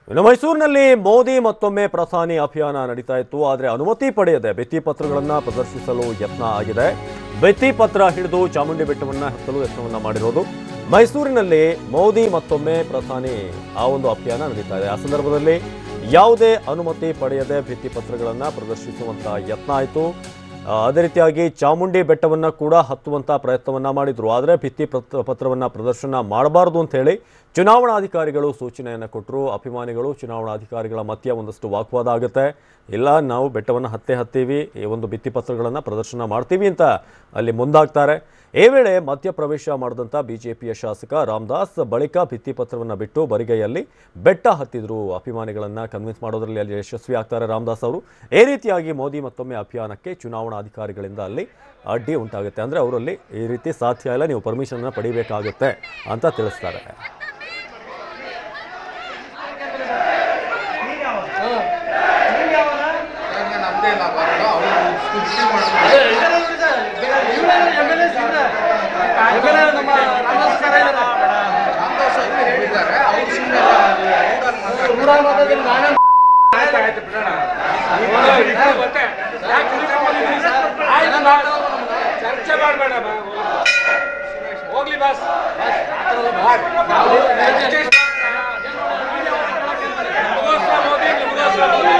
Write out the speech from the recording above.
ಇನ್ನು ಮೈಸೂರಿನಲ್ಲಿ ಮೋದಿ ಮತ್ತೊಮ್ಮೆ ಪ್ರಧಾನಿ ಅಭಿಯಾನ ನಡೀತಾ ಇತ್ತು. ಆದರೆ ಅನುಮತಿ ಪಡೆಯದೆ ಭಿತ್ತಿ ಪತ್ರಗಳನ್ನು ಪ್ರದರ್ಶಿಸಲು ಯತ್ನ ಆಗಿದೆ. ಭಿತ್ತಿ ಪತ್ರ ಹಿಡಿದು ಚಾಮುಂಡಿ ಬೆಟ್ಟವನ್ನು ಹತ್ತಲು ಯತ್ನವನ್ನ ಮಾಡಿರೋದು. ಮೈಸೂರಿನಲ್ಲಿ ಮೋದಿ ಮತ್ತೊಮ್ಮೆ ಪ್ರಧಾನಿ ಆ ಒಂದು ಅಭಿಯಾನ ನಡೀತಾ ಇದೆ. ಆ ಸಂದರ್ಭದಲ್ಲಿ ಯಾವುದೇ ಅನುಮತಿ ಪಡೆಯದೆ ಭಿತ್ತಿ ಪತ್ರಗಳನ್ನು ಪ್ರದರ್ಶಿಸುವಂತ ಯತ್ನ ಆಯಿತು. ಅದೇ ರೀತಿಯಾಗಿ ಚಾಮುಂಡಿ ಬೆಟ್ಟವನ್ನು ಕೂಡ ಹತ್ತುವಂತ ಪ್ರಯತ್ನವನ್ನ ಮಾಡಿದ್ರು. ಆದರೆ ಭಿತ್ತಿ ಪತ್ರವನ್ನು ಪ್ರದರ್ಶನ ಮಾಡಬಾರದು ಅಂತ ಹೇಳಿ ಚುನಾವಣಾಧಿಕಾರಿಗಳು ಸೂಚನೆಯನ್ನು ಕೊಟ್ಟರು. ಅಭಿಮಾನಿಗಳು ಚುನಾವಣಾಧಿಕಾರಿಗಳ ಮಧ್ಯೆ ಒಂದಷ್ಟು ವಾಗ್ವಾದ ಆಗುತ್ತೆ. ಇಲ್ಲ, ನಾವು ಬೆಟ್ಟವನ್ನು ಹತ್ತೀವಿ, ಈ ಒಂದು ಭಿತ್ತಿ ಪತ್ರಗಳನ್ನು ಪ್ರದರ್ಶನ ಮಾಡ್ತೀವಿ ಅಂತ ಅಲ್ಲಿ ಮುಂದಾಗ್ತಾರೆ. ಈ ವೇಳೆ ಮಧ್ಯಪ್ರವೇಶ ಮಾಡಿದಂಥ ಬಿಜೆಪಿಯ ಶಾಸಕ ರಾಮದಾಸ್ ಬಳಿಕ ಭಿತ್ತಿ ಪತ್ರವನ್ನು ಬಿಟ್ಟು ಬರಿಗೈಯಲ್ಲಿ ಬೆಟ್ಟ ಹತ್ತಿದ್ರು. ಅಭಿಮಾನಿಗಳನ್ನು ಕನ್ವಿನ್ಸ್ ಮಾಡೋದ್ರಲ್ಲಿ ಅಲ್ಲಿ ಯಶಸ್ವಿ ಆಗ್ತಾರೆ ರಾಮದಾಸ್ ಅವರು. ಈ ರೀತಿಯಾಗಿ ಮೋದಿ ಮತ್ತೊಮ್ಮೆ ಅಭಿಯಾನಕ್ಕೆ ಚುನಾವಣಾಧಿಕಾರಿಗಳಿಂದ ಅಲ್ಲಿ ಅಡ್ಡಿ ಉಂಟಾಗುತ್ತೆ. ಅಂದರೆ ಅವರಲ್ಲಿ ಈ ರೀತಿ ಸಾಧ್ಯ ಇಲ್ಲ, ನೀವು ಪರ್ಮಿಷನ್ನ ಪಡಿಬೇಕಾಗುತ್ತೆ ಅಂತ ತಿಳಿಸ್ತಾರೆ. ಚರ್ಚೆ ಮಾಡಬೇಡ, ಹೋಗ್ಲಿ ಬಾಸ್. ಮೋದಿ